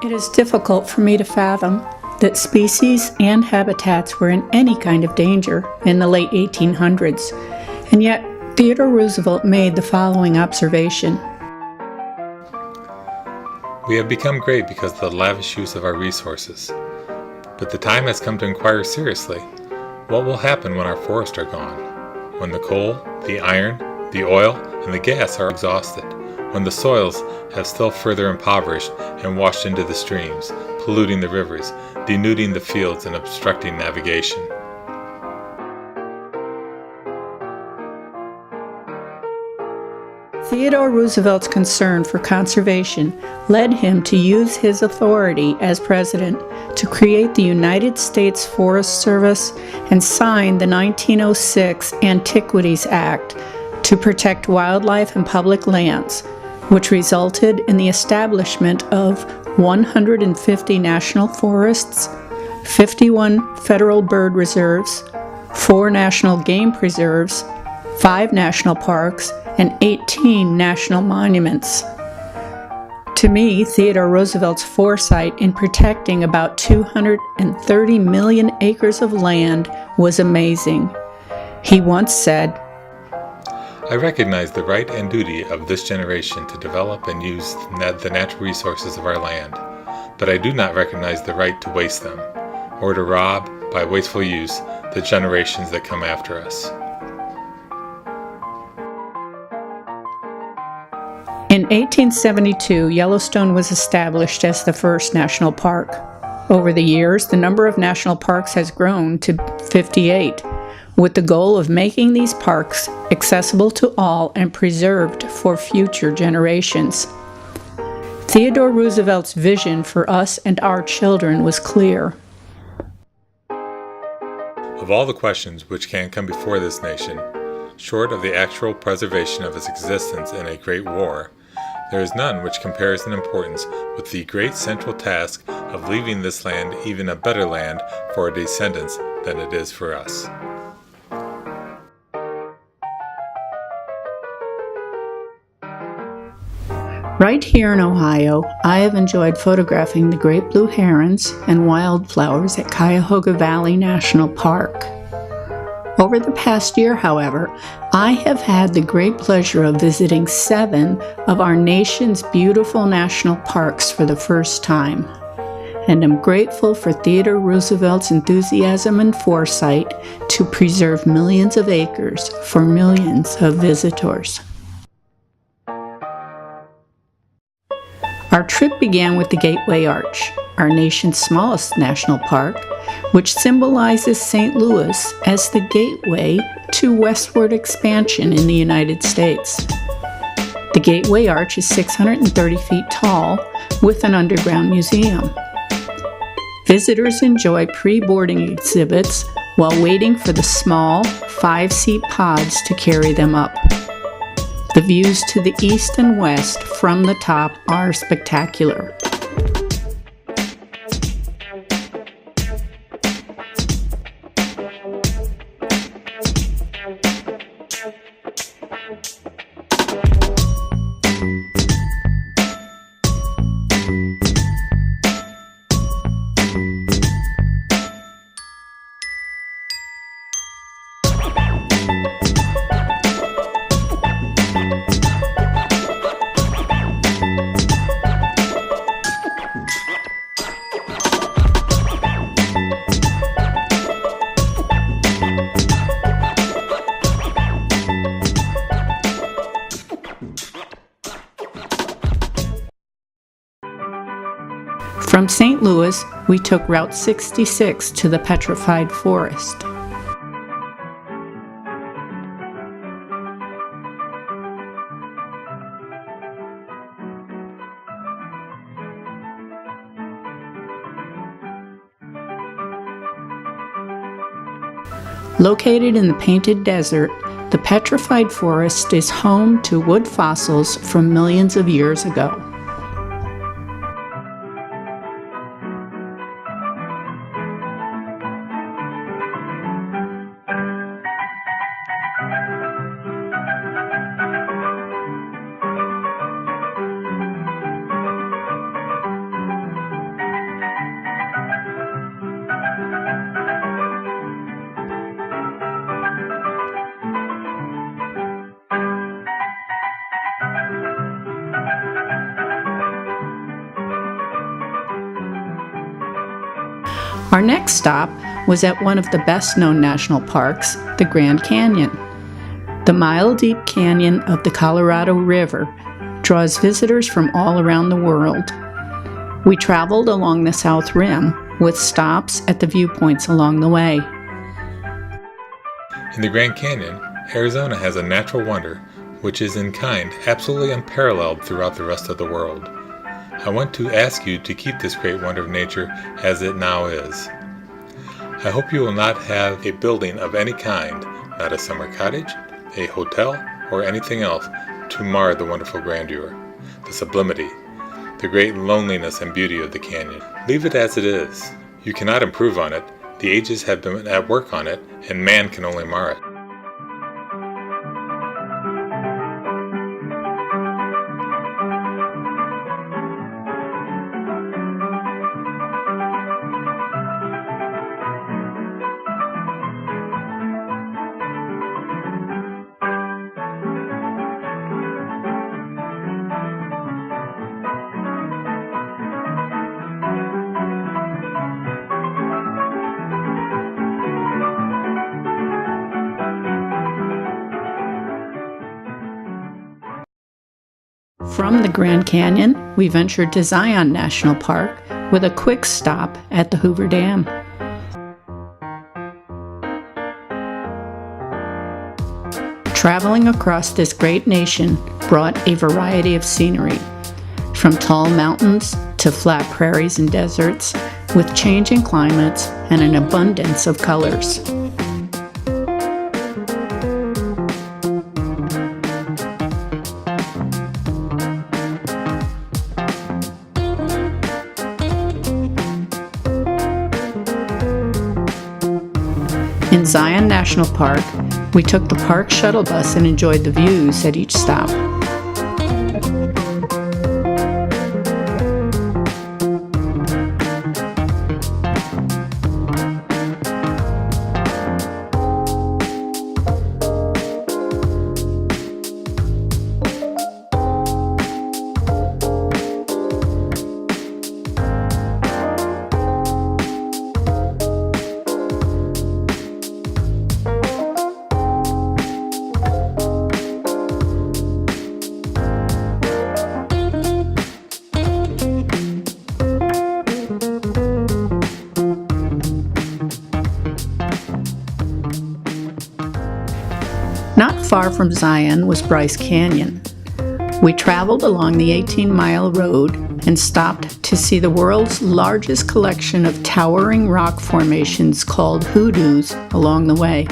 It is difficult for me to fathom that species and habitats were in any kind of danger in the late 1800s, and yet Theodore Roosevelt made the following observation. We have become great because of the lavish use of our resources, but the time has come to inquire seriously, what will happen when our forests are gone? When the coal, the iron, the oil, and the gas are exhausted? When the soils have still further impoverished and washed into the streams, polluting the rivers, denuding the fields, and obstructing navigation. Theodore Roosevelt's concern for conservation led him to use his authority as president to create the United States Forest Service and sign the 1906 Antiquities Act to protect wildlife and public lands, which resulted in the establishment of 150 national forests, 51 federal bird reserves, 4 national game preserves, 5 national parks, and 18 national monuments. To me, Theodore Roosevelt's foresight in protecting about 230 million acres of land was amazing. He once said, I recognize the right and duty of this generation to develop and use the natural resources of our land, but I do not recognize the right to waste them, or to rob, by wasteful use, the generations that come after us. In 1872, Yellowstone was established as the first national park. Over the years, the number of national parks has grown to 58, with the goal of making these parks accessible to all and preserved for future generations. Theodore Roosevelt's vision for us and our children was clear. Of all the questions which can come before this nation, short of the actual preservation of its existence in a great war, there is none which compares in importance with the great central task of leaving this land even a better land for our descendants than it is for us. Right here in Ohio, I have enjoyed photographing the great blue herons and wildflowers at Cuyahoga Valley National Park. Over the past year, however, I have had the great pleasure of visiting 7 of our nation's beautiful national parks for the first time, and am grateful for Theodore Roosevelt's enthusiasm and foresight to preserve millions of acres for millions of visitors. Our trip began with the Gateway Arch, our nation's smallest national park, which symbolizes St. Louis as the gateway to westward expansion in the United States. The Gateway Arch is 630 feet tall with an underground museum. Visitors enjoy pre-boarding exhibits while waiting for the small 5-seat pods to carry them up. The views to the east and west from the top are spectacular. From St. Louis, we took Route 66 to the Petrified Forest. Located in the Painted Desert, the petrified forest is home to wood fossils from millions of years ago. Our next stop was at one of the best-known national parks, the Grand Canyon. The mile-deep canyon of the Colorado River draws visitors from all around the world. We traveled along the South Rim with stops at the viewpoints along the way. In the Grand Canyon, Arizona has a natural wonder which is in kind absolutely unparalleled throughout the rest of the world. I want to ask you to keep this great wonder of nature as it now is. I hope you will not have a building of any kind, not a summer cottage, a hotel, or anything else, to mar the wonderful grandeur, the sublimity, the great loneliness and beauty of the canyon. Leave it as it is. You cannot improve on it. The ages have been at work on it, and man can only mar it. From the Grand Canyon, we ventured to Zion National Park with a quick stop at the Hoover Dam. Traveling across this great nation brought a variety of scenery, from tall mountains to flat prairies and deserts, with changing climates and an abundance of colors. In Zion National Park, we took the park shuttle bus and enjoyed the views at each stop. Not far from Zion was Bryce Canyon. We traveled along the 18-mile road and stopped to see the world's largest collection of towering rock formations called hoodoos along the way.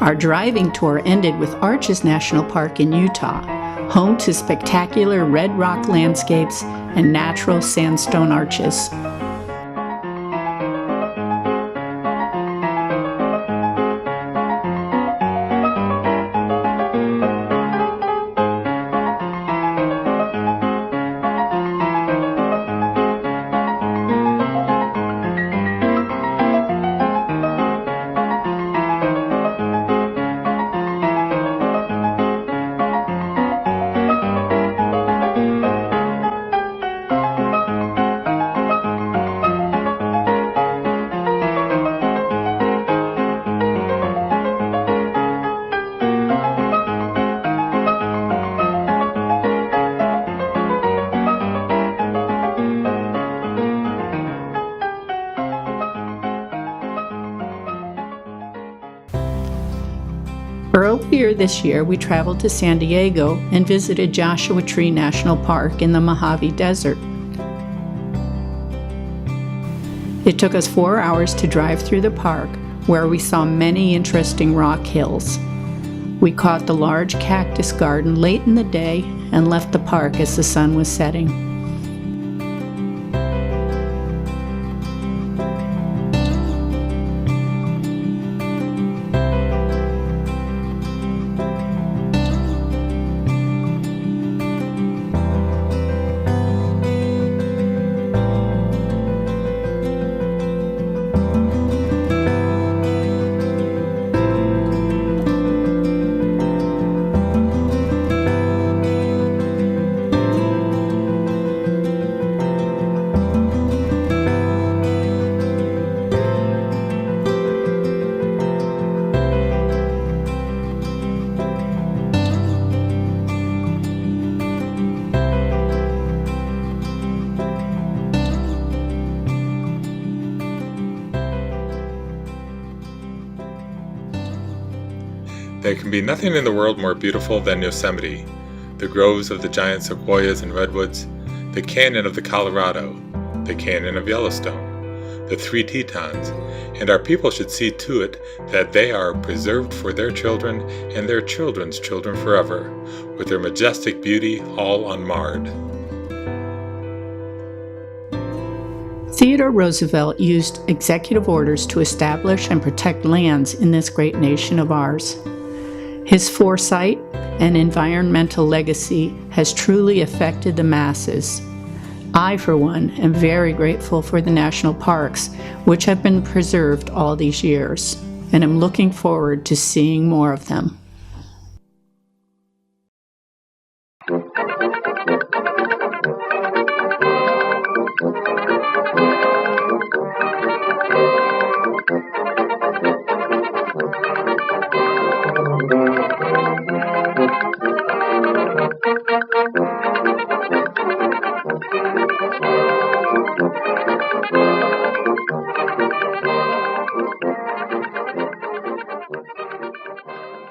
Our driving tour ended with Arches National Park in Utah, home to spectacular red rock landscapes and natural sandstone arches. Earlier this year, we traveled to San Diego and visited Joshua Tree National Park in the Mojave Desert. It took us 4 hours to drive through the park, where we saw many interesting rock hills. We caught the large cactus garden late in the day and left the park as the sun was setting. There can be nothing in the world more beautiful than Yosemite, the groves of the giant sequoias and redwoods, the canyon of the Colorado, the canyon of Yellowstone, the Three Tetons, and our people should see to it that they are preserved for their children and their children's children forever, with their majestic beauty all unmarred. Theodore Roosevelt used executive orders to establish and protect lands in this great nation of ours. His foresight and environmental legacy has truly affected the masses. I, for one, am very grateful for the national parks, which have been preserved all these years, and am looking forward to seeing more of them.